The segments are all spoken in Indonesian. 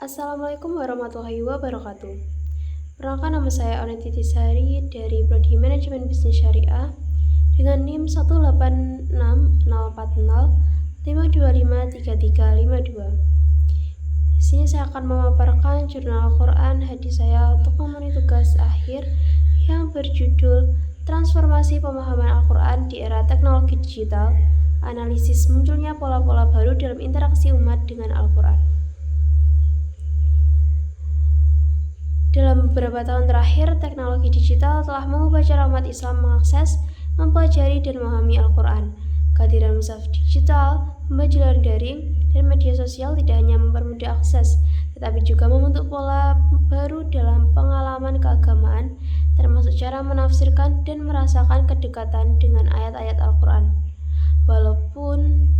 Assalamualaikum warahmatullahi wabarakatuh. Perkenalkan, nama saya Oneti Tisari dari Prodi Manajemen Bisnis Syariah dengan NIM 1860405253352. Di sini saya akan memaparkan jurnal Al-Quran hadis saya untuk memenuhi tugas akhir yang berjudul Transformasi Pemahaman Al-Quran di Era Teknologi Digital, analisis munculnya pola-pola baru dalam interaksi umat dengan Al-Quran. Dalam beberapa tahun terakhir, teknologi digital telah mengubah cara umat Islam mengakses, mempelajari, dan memahami Al-Quran. Kehadiran mushaf digital, pembelajaran daring, dan media sosial tidak hanya mempermudah akses, tetapi juga membentuk pola baru dalam pengalaman keagamaan, termasuk cara menafsirkan dan merasakan kedekatan dengan ayat-ayat Al-Quran. Walaupun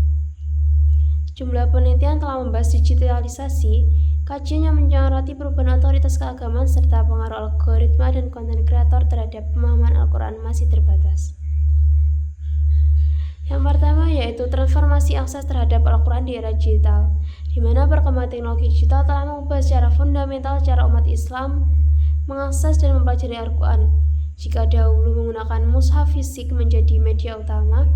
sejumlah penelitian telah membahas digitalisasi, kajian yang menyoroti perubahan otoritas keagamaan serta pengaruh algoritma dan konten kreator terhadap pemahaman Al-Quran masih terbatas. Yang pertama yaitu transformasi akses terhadap Al-Quran di era digital, di mana perkembangan teknologi digital telah mengubah secara fundamental cara umat Islam mengakses dan mempelajari Al-Quran. Jika dahulu menggunakan mushaf fisik menjadi media utama,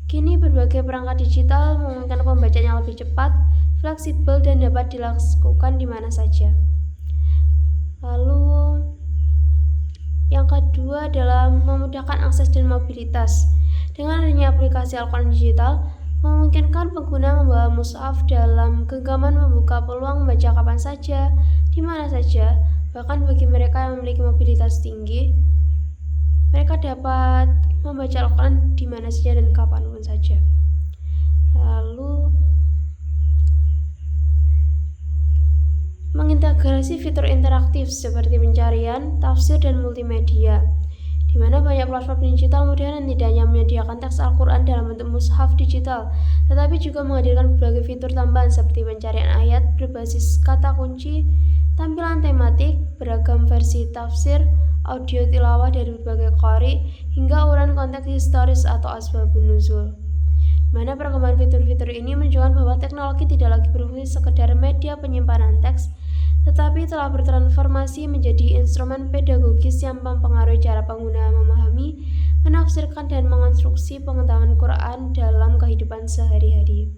kini berbagai perangkat digital memungkinkan pembacaan yang lebih cepat, fleksibel, dan dapat dilakukan di mana saja. Lalu yang kedua adalah memudahkan akses dan mobilitas. Dengan adanya aplikasi Al-Quran digital, memungkinkan pengguna membawa mushaf dalam genggaman, membuka peluang membaca kapan saja, di mana saja. Bahkan bagi mereka yang memiliki mobilitas tinggi, mereka dapat membaca Al-Quran di mana saja dan kapanpun saja. Lalu mengintegrasi fitur interaktif seperti pencarian, tafsir, dan multimedia, di mana banyak platform digital modern tidak hanya menyediakan teks Al-Quran dalam bentuk mushaf digital, tetapi juga menghadirkan berbagai fitur tambahan seperti pencarian ayat berbasis kata kunci, tampilan tematik, beragam versi tafsir, audio tilawah dari berbagai qari, hingga uraian konteks historis atau asbabun nuzul. Mana perkembangan fitur-fitur ini menunjukkan bahwa teknologi tidak lagi berfungsi sekedar media penyimpanan teks, tetapi telah bertransformasi menjadi instrumen pedagogis yang mempengaruhi cara pengguna memahami, menafsirkan, dan mengonstruksi pengetahuan Quran dalam kehidupan sehari-hari.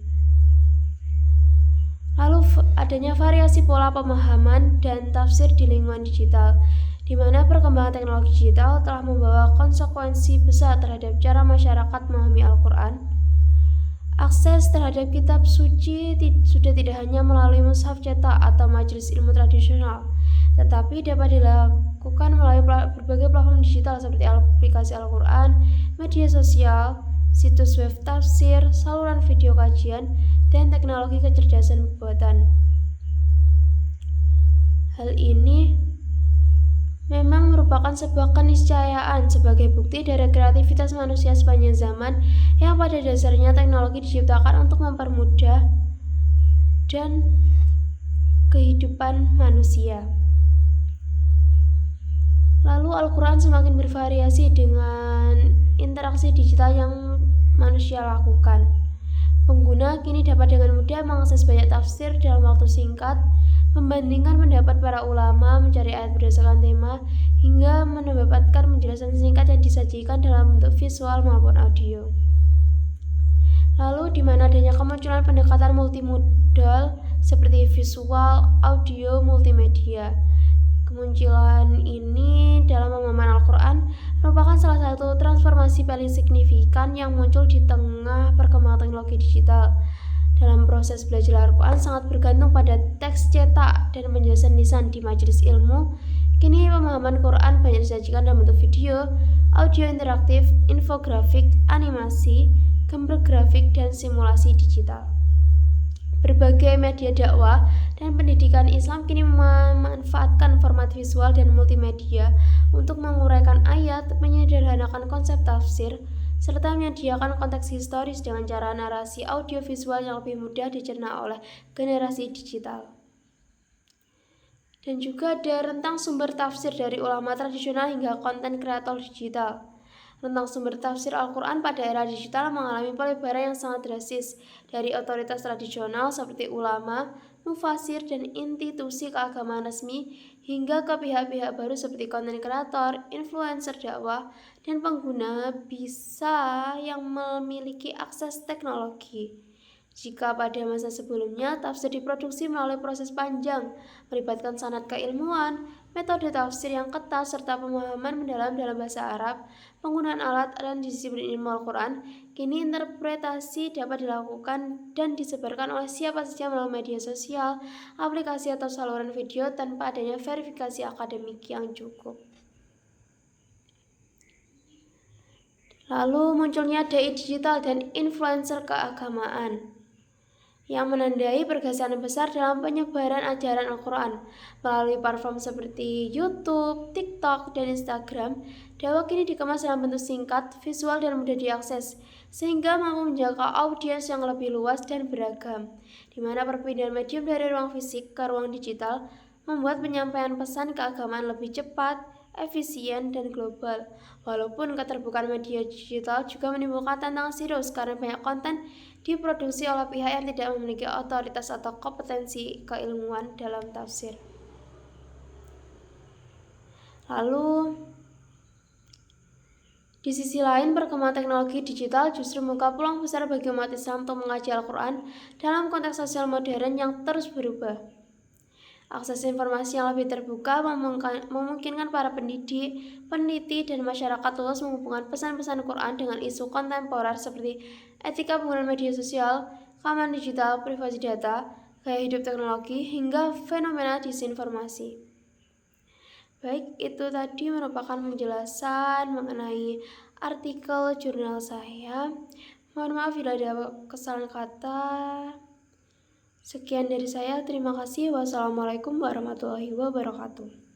Lalu adanya variasi pola pemahaman dan tafsir di lingkungan digital, di mana perkembangan teknologi digital telah membawa konsekuensi besar terhadap cara masyarakat memahami Al-Quran. Akses terhadap kitab suci sudah tidak hanya melalui mushaf cetak atau majelis ilmu tradisional, tetapi dapat dilakukan melalui berbagai platform digital seperti aplikasi Al-Quran, media sosial, situs web tafsir, saluran video kajian, dan teknologi kecerdasan buatan. Hal ini memang merupakan sebuah keniscayaan sebagai bukti dari kreativitas manusia sepanjang zaman yang pada dasarnya teknologi diciptakan untuk mempermudah dan kehidupan manusia. Lalu Al-Quran semakin bervariasi dengan interaksi digital yang manusia lakukan. Pengguna kini dapat dengan mudah mengakses banyak tafsir dalam waktu singkat, membandingkan pendapat para ulama, mencari ayat berdasarkan tema, hingga mendapatkan penjelasan singkat yang disajikan dalam bentuk visual maupun audio. Lalu di mana adanya kemunculan pendekatan multimodal seperti visual, audio, multimedia. Kemunculan ini dalam pemahaman Al-Quran merupakan salah satu transformasi paling signifikan yang muncul di tengah perkembangan teknologi digital. Dalam proses belajar Al-Quran sangat bergantung pada teks cetak dan penjelasan lisan di majelis ilmu. Kini pemahaman Quran banyak disajikan dalam bentuk video, audio interaktif, infografik, animasi, gambar grafik, dan simulasi digital. Berbagai media dakwah dan pendidikan Islam kini memanfaatkan format visual dan multimedia untuk menguraikan ayat, menyederhanakan konsep tafsir, serta menyediakan konteks historis dengan cara narasi audiovisual yang lebih mudah dicerna oleh generasi digital. Dan juga ada rentang sumber tafsir dari ulama tradisional hingga konten kreator digital. Rentang sumber tafsir Al-Quran pada era digital mengalami pelebaran yang sangat drastis dari otoritas tradisional seperti ulama, mufasir, dan institusi keagamaan resmi, hingga ke pihak-pihak baru seperti konten kreator, influencer dakwah, dan pengguna bisa yang memiliki akses teknologi. Jika pada masa sebelumnya tafsir diproduksi melalui proses panjang, melibatkan sanad keilmuan, metode tafsir yang ketat, serta pemahaman mendalam dalam bahasa Arab, penggunaan alat dan disiplin ilmu Al-Quran, kini interpretasi dapat dilakukan dan disebarkan oleh siapa saja melalui media sosial, aplikasi atau saluran video tanpa adanya verifikasi akademik yang cukup. Lalu munculnya dai digital dan influencer keagamaan yang menandai pergeseran besar dalam penyebaran ajaran Al-Quran. Melalui platform seperti YouTube, TikTok, dan Instagram, dakwah kini dikemas dalam bentuk singkat, visual, dan mudah diakses, sehingga mampu menjangkau audiens yang lebih luas dan beragam, di mana perpindahan medium dari ruang fisik ke ruang digital membuat penyampaian pesan keagamaan lebih cepat, efisien, dan global. Walaupun keterbukaan media digital juga menimbulkan tantangan serius karena banyak konten diproduksi oleh pihak yang tidak memiliki otoritas atau kompetensi keilmuan dalam tafsir. Lalu, di sisi lain, perkembangan teknologi digital justru membuka peluang besar bagi umat Islam untuk mengaji Al-Quran dalam konteks sosial modern yang terus berubah. Akses informasi yang lebih terbuka memungkinkan para pendidik, peneliti, dan masyarakat luas menghubungkan pesan-pesan Quran dengan isu kontemporer seperti etika penggunaan media sosial, keamanan digital, privasi data, gaya hidup teknologi, hingga fenomena disinformasi. Baik, itu tadi merupakan penjelasan mengenai artikel jurnal saya. Mohon maaf bila ada kesalahan kata. Sekian dari saya, terima kasih. Wassalamualaikum warahmatullahi wabarakatuh.